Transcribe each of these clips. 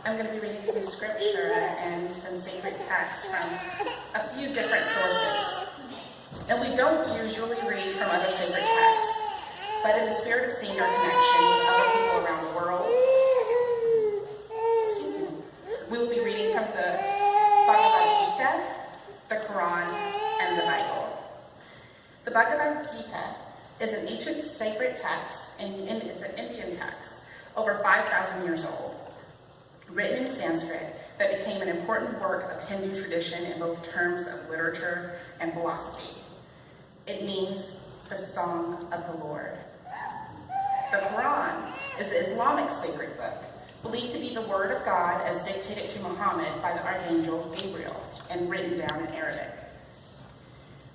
I'm going to be reading some scripture and some sacred texts from a few different sources. And we don't usually read from other sacred texts, but in the spirit of seeing our connection with other people around the world, we will be reading from the Bhagavad Gita, the Quran, and the Bible. The Bhagavad Gita is an ancient sacred text, and it's an Indian text, over 5,000 years old, written in Sanskrit that became an important work of Hindu tradition in both terms of literature and philosophy. It means the song of the Lord. The Quran is the Islamic sacred book, believed to be the word of God as dictated to Muhammad by the Archangel Gabriel and written down in Arabic.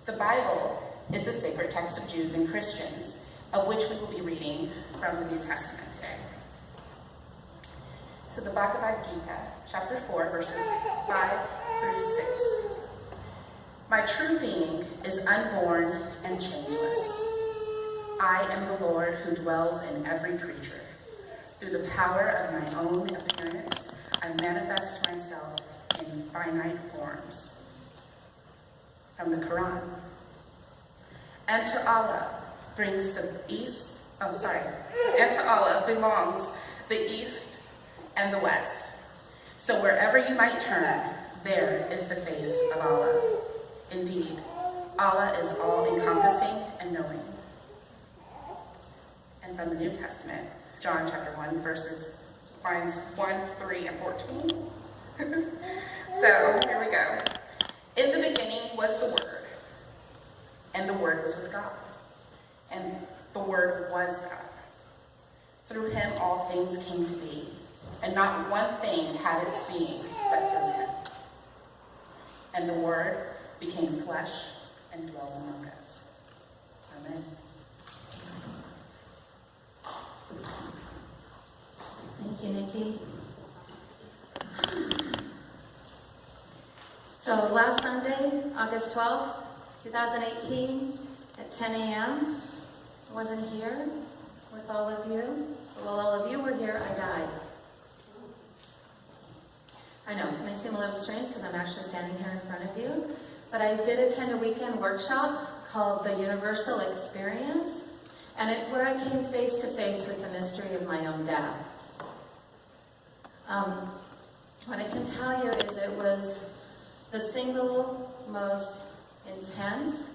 The Bible is the sacred text of Jews and Christians, of which we will be reading from the New Testament today. So the Bhagavad Gita, chapter 4, verses 5 through 6. My true being is unborn and changeless. I am the Lord who dwells in every creature. Through the power of my own appearance, I manifest myself in finite forms. From the Quran. And to Allah belongs the east and the west. So wherever you might turn, there is the face of Allah. Indeed, Allah is all-encompassing and knowing. And from the New Testament, John chapter 1, lines 1, 3, and 14. So, here we go. In the beginning was the Word, and the Word was with God, and the Word was God. Through him all things came to be, and not one thing had its being but through him. And the Word became flesh and dwells among us. Amen. Thank you, Nikki. So last Sunday, August 12th, 2018, at 10 a.m., I wasn't here with all of you. While all of you were here, I died. I know, it may seem a little strange because I'm actually standing here in front of you, but I did attend a weekend workshop called The Universal Experience, and it's where I came face to face with the mystery of my own death. What I can tell you is it was the single most intense,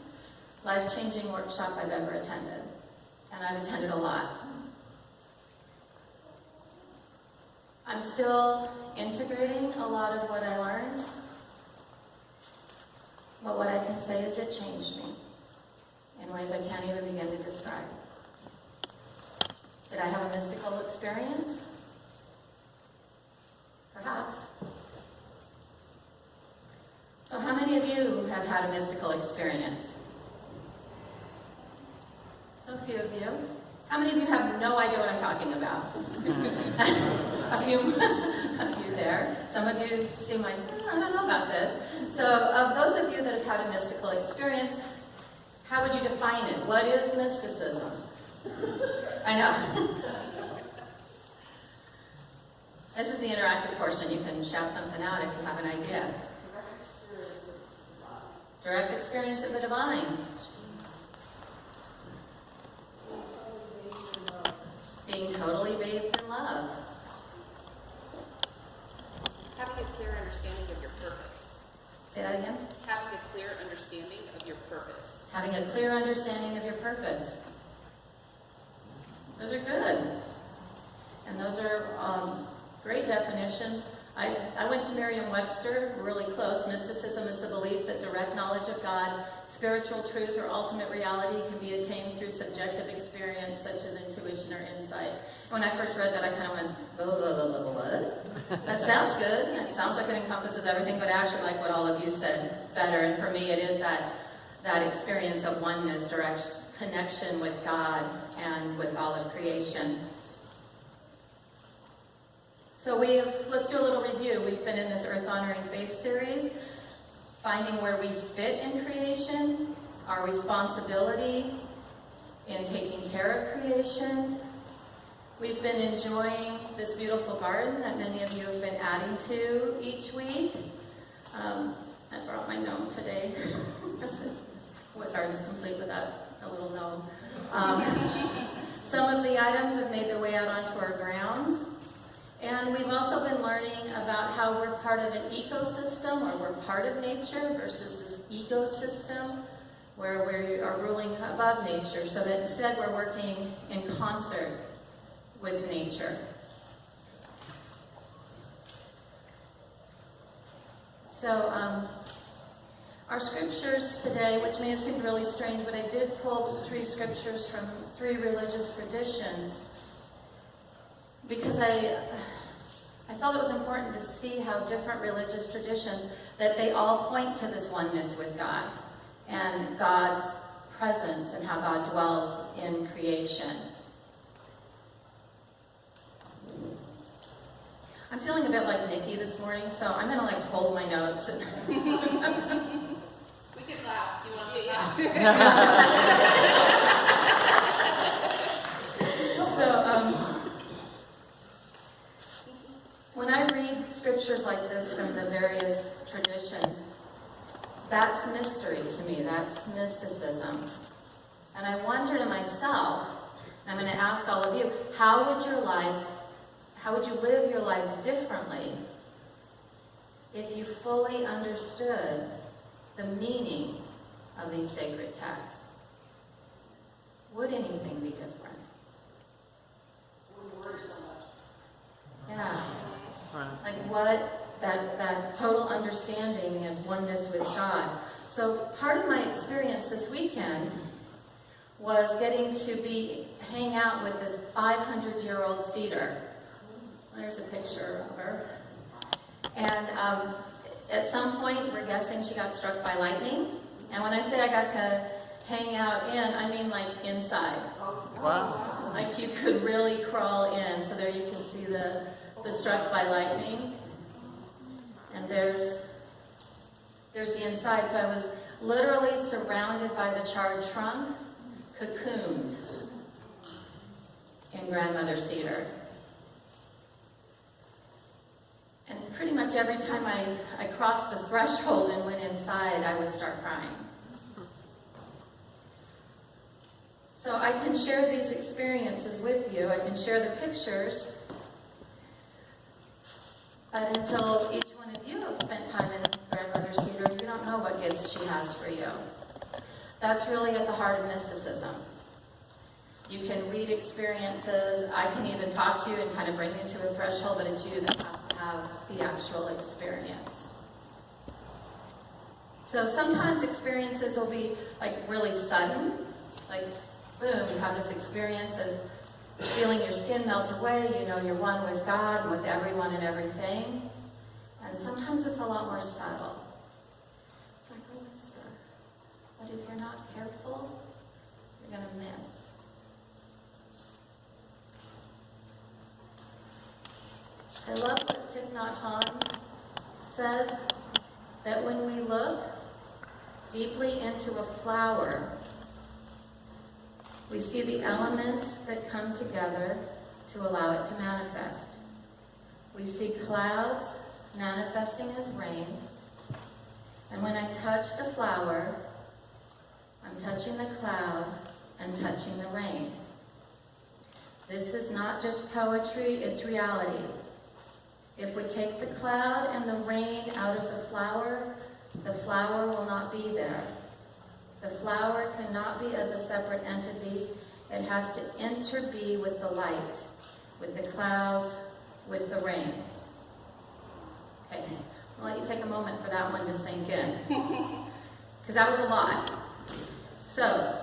life-changing workshop I've ever attended, and I've attended a lot. I'm still integrating a lot of what I learned, but what I can say is it changed me in ways I can't even begin to describe. Did I have a mystical experience? Perhaps. So how many of you have had a mystical experience? So a few of you. How many of you have no idea what I'm talking about? a few there. Some of you seem like, I don't know about this. So of those of you that have had a mystical experience, how would you define it? What is mysticism? I know. This is the interactive portion. You can shout something out if you have an idea. Direct experience of the divine. Being totally bathed in love. Having a clear understanding of your purpose. Say that again. Having a clear understanding of your purpose. Having a clear understanding of your purpose. Those are good. And those are great definitions. I went to Merriam-Webster, really close. Mysticism is the belief that direct knowledge of God, spiritual truth, or ultimate reality can be attained through subjective experience, such as intuition or insight. When I first read that, I kind of went, what? That sounds good. It sounds like it encompasses everything, but actually, like what all of you said, better. And for me, it is that experience of oneness, direct connection with God and with all of creation. So let's do a little review. We've been in this Earth Honoring Faith series, finding where we fit in creation, our responsibility in taking care of creation. We've been enjoying this beautiful garden that many of you have been at to each week. I brought my gnome today. What garden's complete without a little gnome? Some of the items have made their way out onto our grounds. And we've also been learning about how we're part of an ecosystem, or we're part of nature, versus this ecosystem where we are ruling above nature, so that instead we're working in concert with nature. So our scriptures today, which may have seemed really strange, but I did pull 3 scriptures from 3 religious traditions, because I felt it was important to see how different religious traditions, that they all point to this oneness with God and God's presence and how God dwells in creation. I'm feeling a bit like Nikki this morning, so I'm going to hold my notes. We can clap. You want to clap? So, when I read scriptures like this from the various traditions, that's mystery to me. That's mysticism. And I wonder to myself, and I'm going to ask all of you, how would you live your lives differently if you fully understood the meaning of these sacred texts? Would anything be different? Wouldn't worry so much. Yeah. Like what, that total understanding of oneness with God. So part of my experience this weekend was getting to hang out with this 500-year-old cedar. There's a picture of her. And at some point, we're guessing she got struck by lightning. And when I say I got to hang out in, I mean inside. Wow. Like you could really crawl in. So there you can see the struck by lightning. And there's the inside. So I was literally surrounded by the charred trunk, cocooned in grandmother cedar. And pretty much every time I crossed the threshold and went inside, I would start crying. So I can share these experiences with you. I can share the pictures. But until each one of you have spent time in grandmother cedar, you don't know what gifts she has for you. That's really at the heart of mysticism. You can read experiences. I can even talk to you and kind of bring you to a threshold, but it's you that has to have the actual experience. So sometimes experiences will be really sudden, boom, you have this experience of feeling your skin melt away, you know you're one with God and with everyone and everything. And sometimes it's a lot more subtle. It's like a whisper. But if you're not careful, you're going to miss. I love what Thich Nhat Hanh says, that when we look deeply into a flower, we see the elements that come together to allow it to manifest. We see clouds manifesting as rain, and when I touch the flower, I'm touching the cloud and touching the rain. This is not just poetry, it's reality. If we take the cloud and the rain out of the flower will not be there. The flower cannot be as a separate entity. It has to interbe with the light, with the clouds, with the rain. Okay, I'll let you take a moment for that one to sink in. Because that was a lot. So,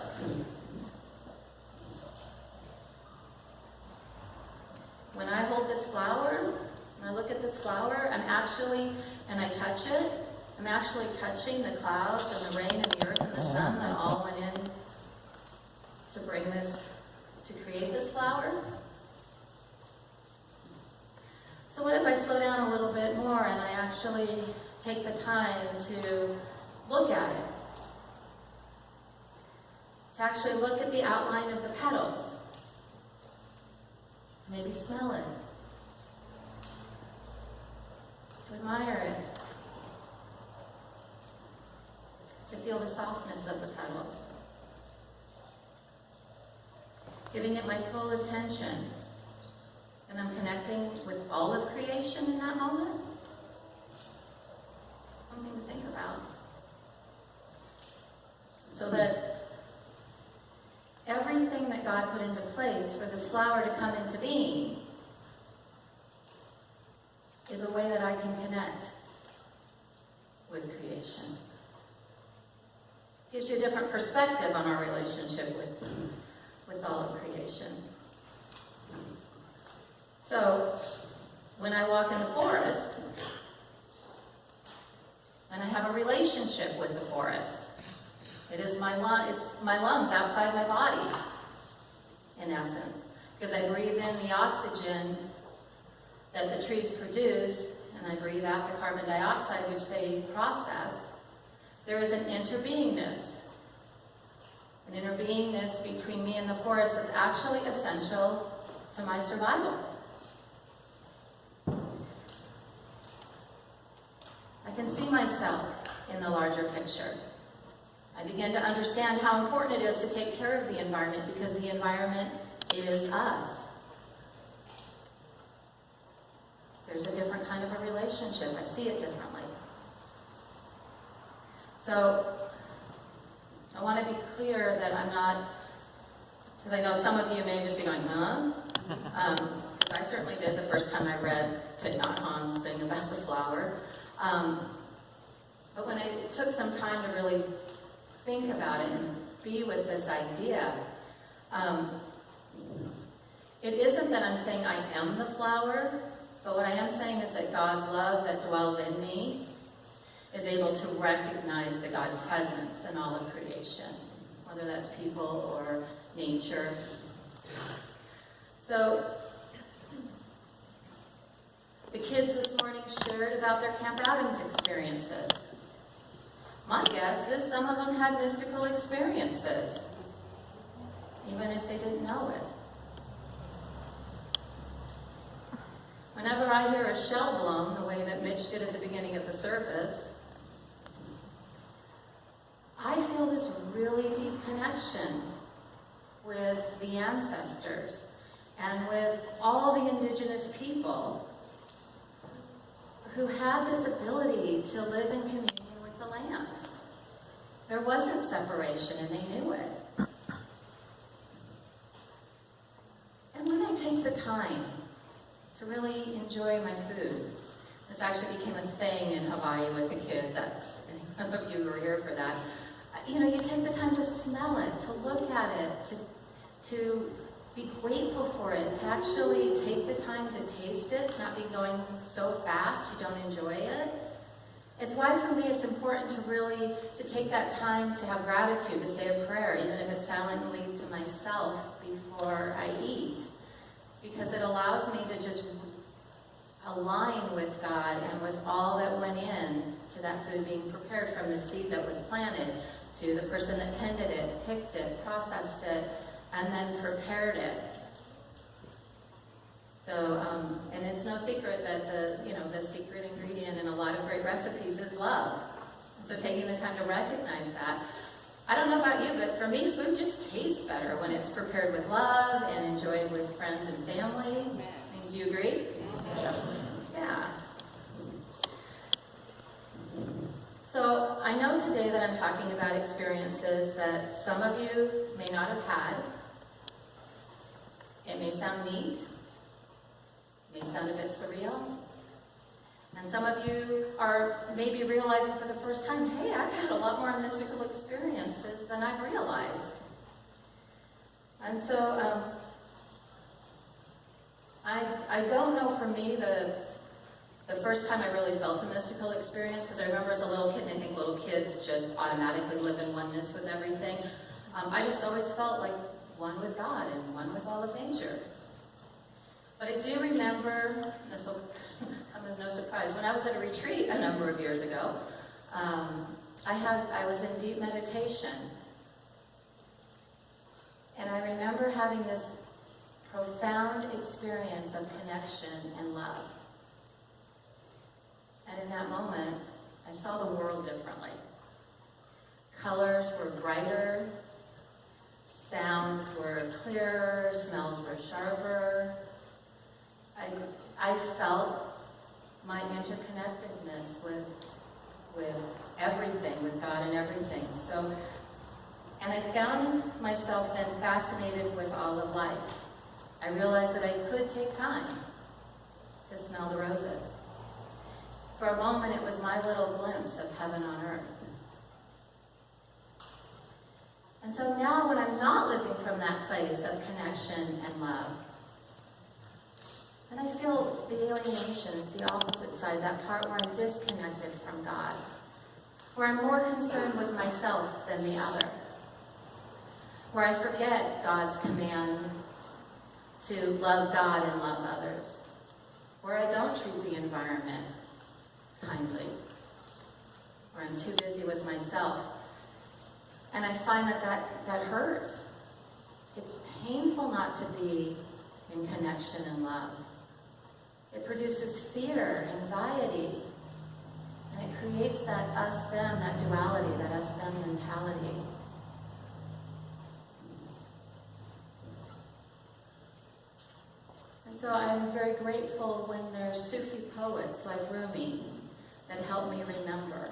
when I hold this flower, when I look at this flower, and I touch it, I'm actually touching the clouds and the rain and the earth and the sun that all went in to create this flower. So what if I slow down a little bit more and I actually take the time to look at it? To actually look at the outline of the petals. To maybe smell it. admire it, to feel the softness of the petals, giving it my full attention. And I'm connecting with all of creation in that moment. Something to think about. So that everything that God put into place for this flower to come into being is a way that I can connect with creation. Gives you a different perspective on our relationship with all of creation. So, when I walk in the forest, and I have a relationship with the forest, it's my lungs outside my body, in essence, because I breathe in the oxygen that the trees produce, and I breathe out the carbon dioxide which they process. There is an interbeingness between me and the forest that's actually essential to my survival. I can see myself in the larger picture. I begin to understand how important it is to take care of the environment, because the environment is us. There's a different kind of a relationship. I see it differently. So, I want to be clear that I'm not, because I know some of you may just be going, huh? Because I certainly did the first time I read Thich Nhat Hanh's thing about the flower. But when I took some time to really think about it and be with this idea, it isn't that I'm saying I am the flower, but what I am saying is that God's love that dwells in me is able to recognize the God presence in all of creation, whether that's people or nature. So, the kids this morning shared about their Camp Adams experiences. My guess is some of them had mystical experiences, even if they didn't know it. Whenever I hear a shell blown, the way that Mitch did at the beginning of the service, I feel this really deep connection with the ancestors and with all the indigenous people who had this ability to live in communion with the land. There wasn't separation, and they knew it. And when I take the time to really enjoy my food, this actually became a thing in Hawaii with the kids. Some of you were here for that. You know, you take the time to smell it, to look at it, to be grateful for it, to actually take the time to taste it, to not be going so fast you don't enjoy it. It's why for me it's important to take that time to have gratitude, to say a prayer, even if it's silently to myself before I eat, because it allows me to just align with God and with all that went in to that food being prepared, from the seed that was planted to the person that tended it, picked it, processed it, and then prepared it. So, and it's no secret that the secret ingredient in a lot of great recipes is love. So taking the time to recognize that. I don't know about you, but for me, food just tastes better when it's prepared with love and enjoyed with friends and family. I mean, do you agree? Yeah. So I know today that I'm talking about experiences that some of you may not have had. It may sound neat, may sound a bit surreal, and some of you are maybe realizing for the first time, hey, I've had a lot more mystical experiences than I've realized. And so I don't know, for me, the first time I really felt a mystical experience, because I remember as a little kid, and I think little kids just automatically live in oneness with everything, I just always felt like one with God and one with all of nature. But I do remember, this will come as no surprise, when I was at a retreat a number of years ago, I was in deep meditation. And I remember having this profound experience of connection and love. And saw the world differently. Colors were brighter, sounds were clearer, smells were sharper. I felt my interconnectedness with everything, with God and everything. So, and I found myself then fascinated with all of life. I realized that I could take time to smell the roses. For a moment, it was my little glimpse of heaven on earth. And so now when I'm not living from that place of connection and love, and I feel the alienation, it's the opposite side, that part where I'm disconnected from God, where I'm more concerned with myself than the other, where I forget God's command to love God and love others, where I don't treat the environment kindly, where I'm too busy with myself. And I find that hurts. It's painful not to be in connection and love. It produces fear, anxiety, and it creates that us-them, that duality, that us-them mentality. And so I'm very grateful when there's Sufi poets like Rumi that help me remember.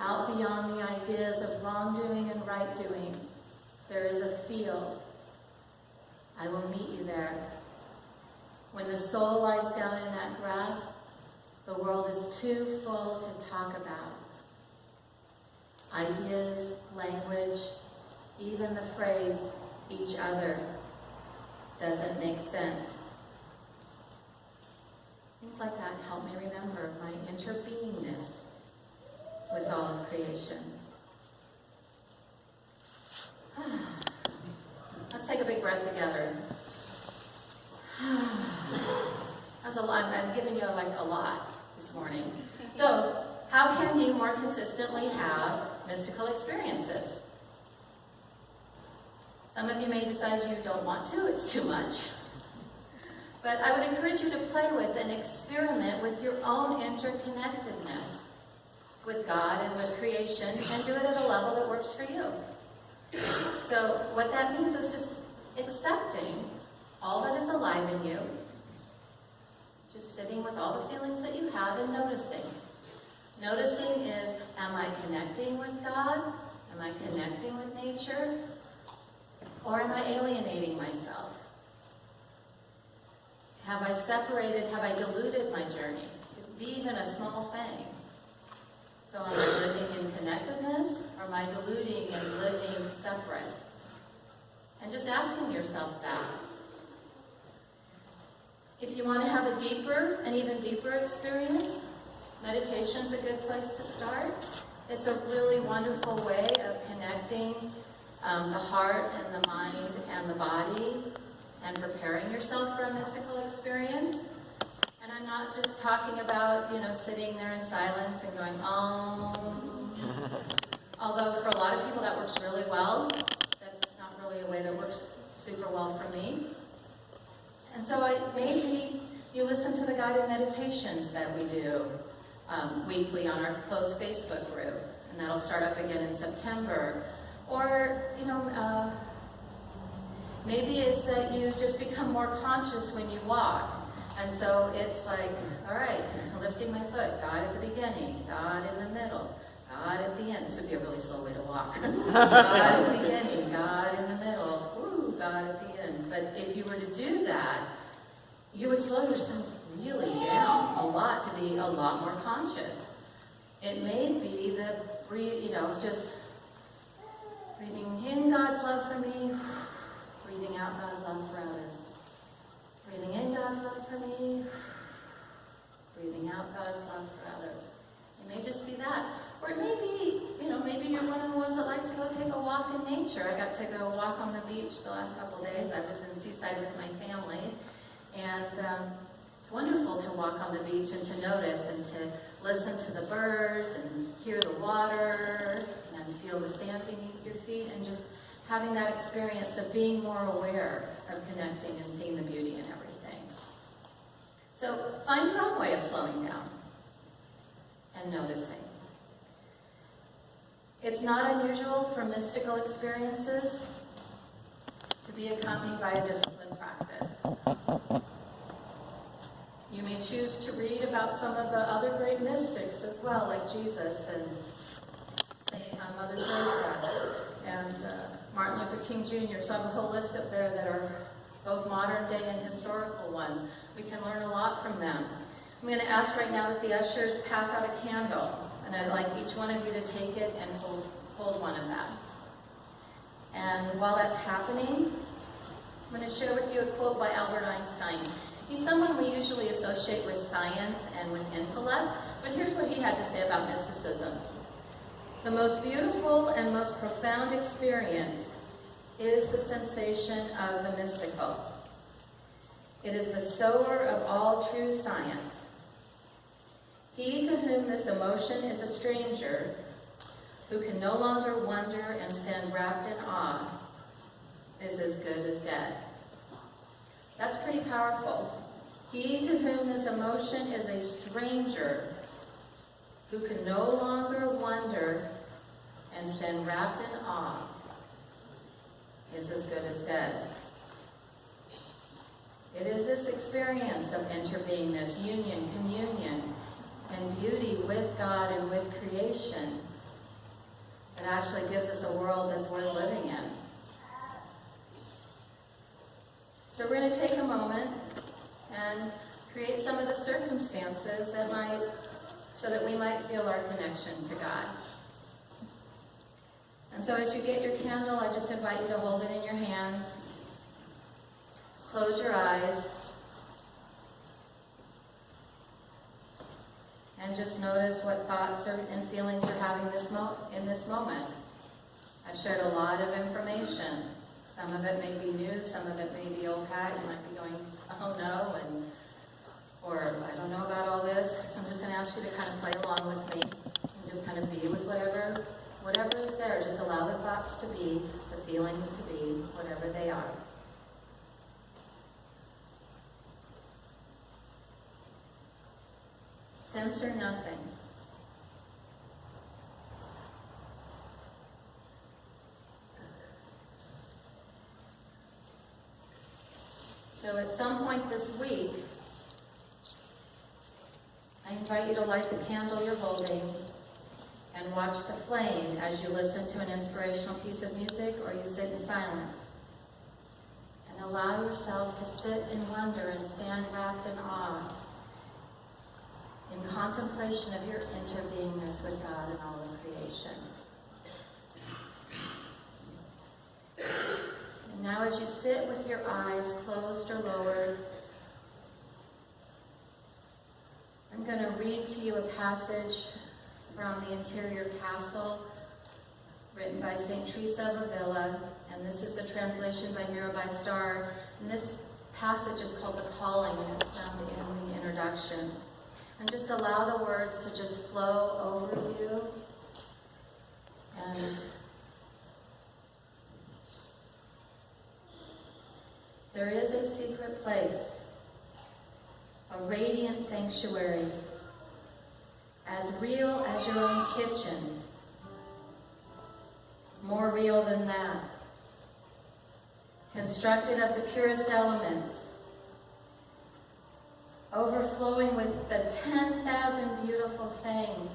Out beyond the ideas of wrongdoing and right doing, there is a field. I will meet you there. When the soul lies down in that grass, the world is too full to talk about. Ideas, language, even the phrase, each other, doesn't make sense. Things like that help me remember my interbeingness with all of creation. Let's take a big breath together. That's a lot. I'm giving you a lot this morning. So, how can you more consistently have mystical experiences? Some of you may decide you don't want to, it's too much. But I would encourage you to play with and experiment with your own interconnectedness with God and with creation, and do it at a level that works for you. So what that means is just accepting all that is alive in you, just sitting with all the feelings that you have and noticing. Noticing is, am I connecting with God? Am I connecting with nature? Or am I alienating myself? Have I separated, have I diluted my journey? It could be even a small thing. So am I living in connectedness, or am I diluting and living separate? And just asking yourself that. If you want to have a deeper, an even deeper experience, meditation's a good place to start. It's a really wonderful way of connecting the heart and the mind and the body and preparing yourself for a mystical experience. And I'm not just talking about, sitting there in silence and going, although for a lot of people that works really well. That's not really a way that works super well for me. And so maybe you listen to the guided meditations that we do weekly on our close Facebook group, and that'll start up again in September. Or, maybe it's that you just become more conscious when you walk. And so it's like, all right, lifting my foot, God at the beginning, God in the middle, God at the end. This would be a really slow way to walk. God at the beginning, God in the middle, woo, God at the end. But if you were to do that, you would slow yourself really down a lot to be a lot more conscious. It may be the just breathing in God's love for me, breathing out God's love for others. Breathing in God's love for me, breathing out God's love for others. It may just be that. Or it may be, maybe you're one of the ones that like to go take a walk in nature. I got to go walk on the beach the last couple days. I was in Seaside with my family. And it's wonderful to walk on the beach and to notice and to listen to the birds and hear the water and feel the sand beneath your feet and just having that experience of being more aware of connecting and seeing the beauty in everything. So find your own way of slowing down and noticing. It's not unusual for mystical experiences to be accompanied by a disciplined practice. You may choose to read about some of the other great mystics as well, like Jesus and Mother Teresa and Martin Luther King Jr. So I have a whole list up there that are both modern day and historical ones. We can learn a lot from them. I'm going to ask right now that the ushers pass out a candle, and I'd like each one of you to take it and hold one of them. And while that's happening, I'm going to share with you a quote by Albert Einstein. He's someone we usually associate with science and with intellect, but here's what he had to say about mysticism. The most beautiful and most profound experience is the sensation of the mystical. It is the sower of all true science. He to whom this emotion is a stranger, who can no longer wonder and stand wrapped in awe, is as good as dead. That's pretty powerful. He to whom this emotion is a stranger, who can no longer wonder and stand wrapped in awe, is as good as dead. It is this experience of interbeingness, union, communion, and beauty with God and with creation that actually gives us a world that's worth living in. So we're going to take a moment and create some of the circumstances so that we might feel our connection to God. And so as you get your candle, I just invite you to hold it in your hand. Close your eyes. And just notice what thoughts and feelings you're having in this moment. I've shared a lot of information. Some of it may be new, some of it may be old hat. You might be going, oh no, or I don't know about all this. So I'm just going to ask you to kind of play along with me and just kind of be with whatever is there. Just allow the thoughts to be, the feelings to be, whatever they are. Censor nothing. So at some point this week, I invite you to light the candle you're holding and watch the flame as you listen to an inspirational piece of music or you sit in silence. And allow yourself to sit in wonder and stand wrapped in awe, in contemplation of your interbeingness with God and all of creation. And now as you sit with your eyes closed or lowered, I'm going to read to you a passage from the Interior Castle, written by St. Teresa of Avila, and this is the translation by Mirabai Starr. And this passage is called The Calling, and it's found in the introduction. And just allow the words to just flow over you. And there is a secret place, a radiant sanctuary, as real as your own kitchen, more real than that, constructed of the purest elements, overflowing with the 10,000 beautiful things,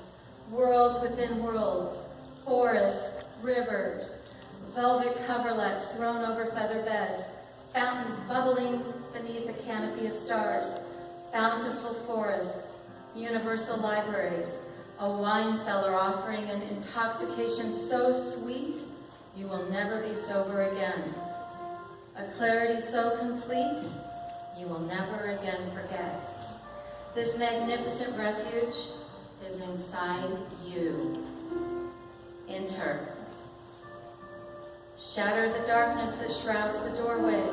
worlds within worlds, forests, rivers, velvet coverlets thrown over feather beds, fountains bubbling beneath a canopy of stars, bountiful forests, universal libraries, a wine cellar offering an intoxication so sweet you will never be sober again, a clarity so complete you will never again forget. This magnificent refuge is inside you. Enter. Shatter the darkness that shrouds the doorway.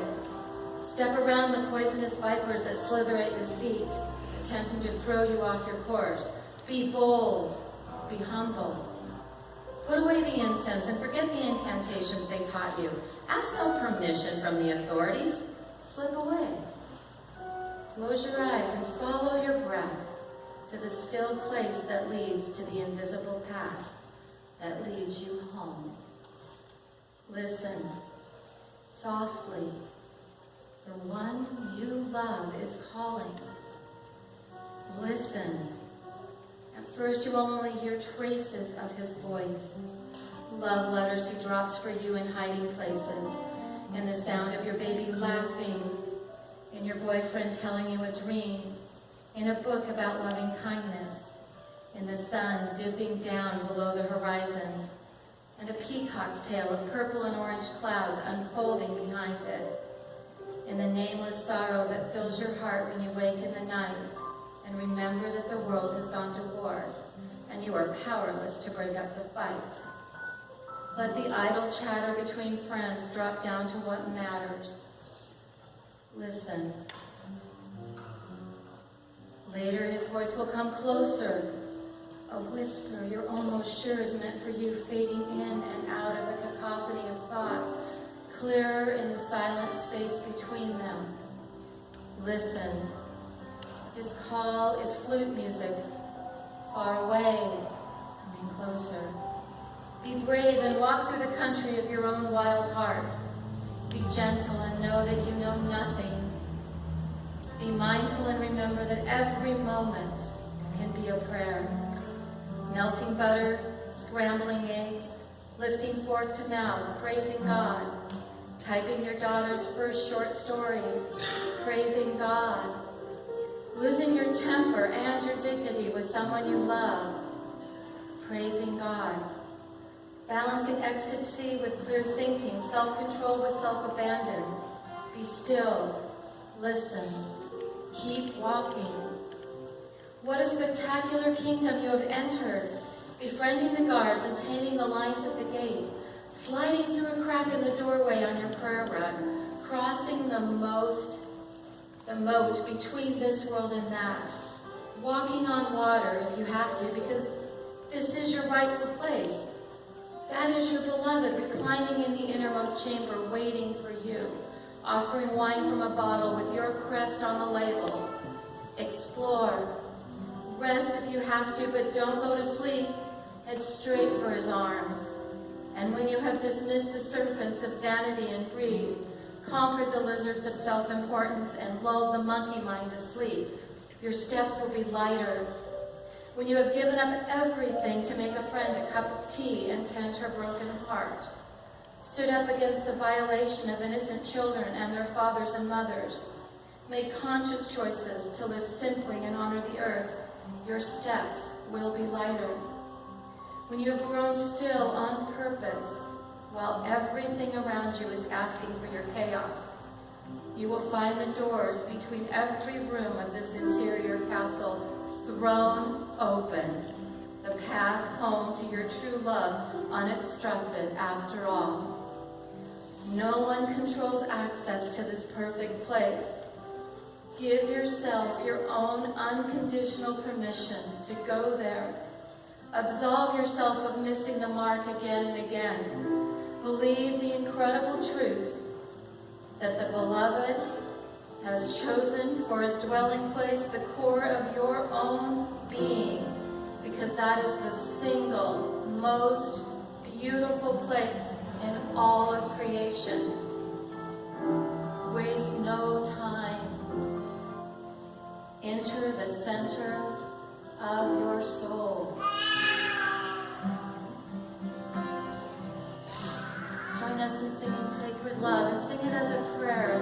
Step around the poisonous vipers that slither at your feet, attempting to throw you off your course. Be bold. Be humble. Put away the incense and forget the incantations they taught you. Ask no permission from the authorities. Slip away. Close your eyes and follow your breath to the still place that leads to the invisible path that leads you home. Listen softly. The one you love is calling. Listen. At first you will only hear traces of his voice. Love letters he drops for you in hiding places, in the sound of your baby laughing, in your boyfriend telling you a dream, in a book about loving kindness, in the sun dipping down below the horizon, and a peacock's tail of purple and orange clouds unfolding behind it, in the nameless sorrow that fills your heart when you wake in the night and remember that the world has gone to war and you are powerless to break up the fight. Let the idle chatter between friends drop down to what matters. Listen. Later his voice will come closer. A whisper you're almost sure is meant for you, fading in and out of a cacophony of thoughts, clearer in the silent space between them. Listen. His call is flute music, far away, coming closer. Be brave and walk through the country of your own wild heart. Be gentle and know that you know nothing. Be mindful and remember that every moment can be a prayer. Melting butter, scrambling eggs, lifting fork to mouth, praising God. Typing your daughter's first short story, praising God. Losing your temper and your dignity with someone you love, praising God. Balancing ecstasy with clear thinking, self-control with self-abandon. Be still. Listen. Keep walking. What a spectacular kingdom you have entered, befriending the guards and taming the lions at the gate, sliding through a crack in the doorway on your prayer rug, crossing the moat between this world and that, walking on water if you have to, because this is your rightful place. That is your beloved reclining in the innermost chamber waiting for you, offering wine from a bottle with your crest on the label. Explore. Rest if you have to, but don't go to sleep. Head straight for his arms. And when you have dismissed the serpents of vanity and greed, conquered the lizards of self-importance, and lulled the monkey mind to sleep, your steps will be lighter. When you have given up everything to make a friend a cup of tea and tend her broken heart, stood up against the violation of innocent children and their fathers and mothers, made conscious choices to live simply and honor the earth, your steps will be lighter. When you have grown still on purpose, while everything around you is asking for your chaos, you will find the doors between every room of this interior castle thrown open, the path home to your true love unobstructed after all. No one controls access to this perfect place. Give yourself your own unconditional permission to go there. Absolve yourself of missing the mark again and again. Believe the incredible truth that the beloved has chosen for his dwelling place the core of your own being, because that is the single most beautiful place in all of creation. Waste no time. Enter the center of your soul. Join us in singing Sacred Love, and sing it as a prayer.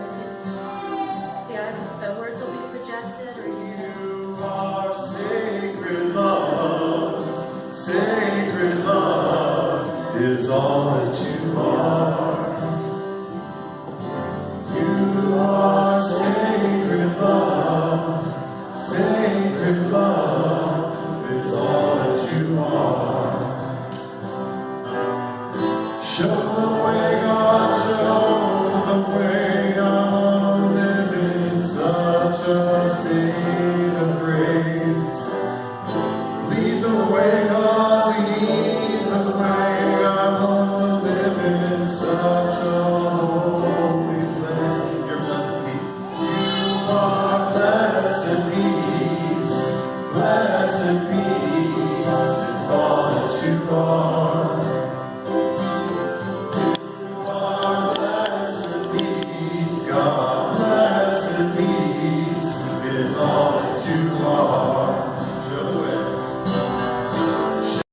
The words will be projected, or you can. You are sacred love. Sacred love is all that you are. You are sacred love. Sacred love is all that you are. Show the way, God, show the way. I want to live in such a state of grace. Lead the way, God, lead the way. I want to live in to God.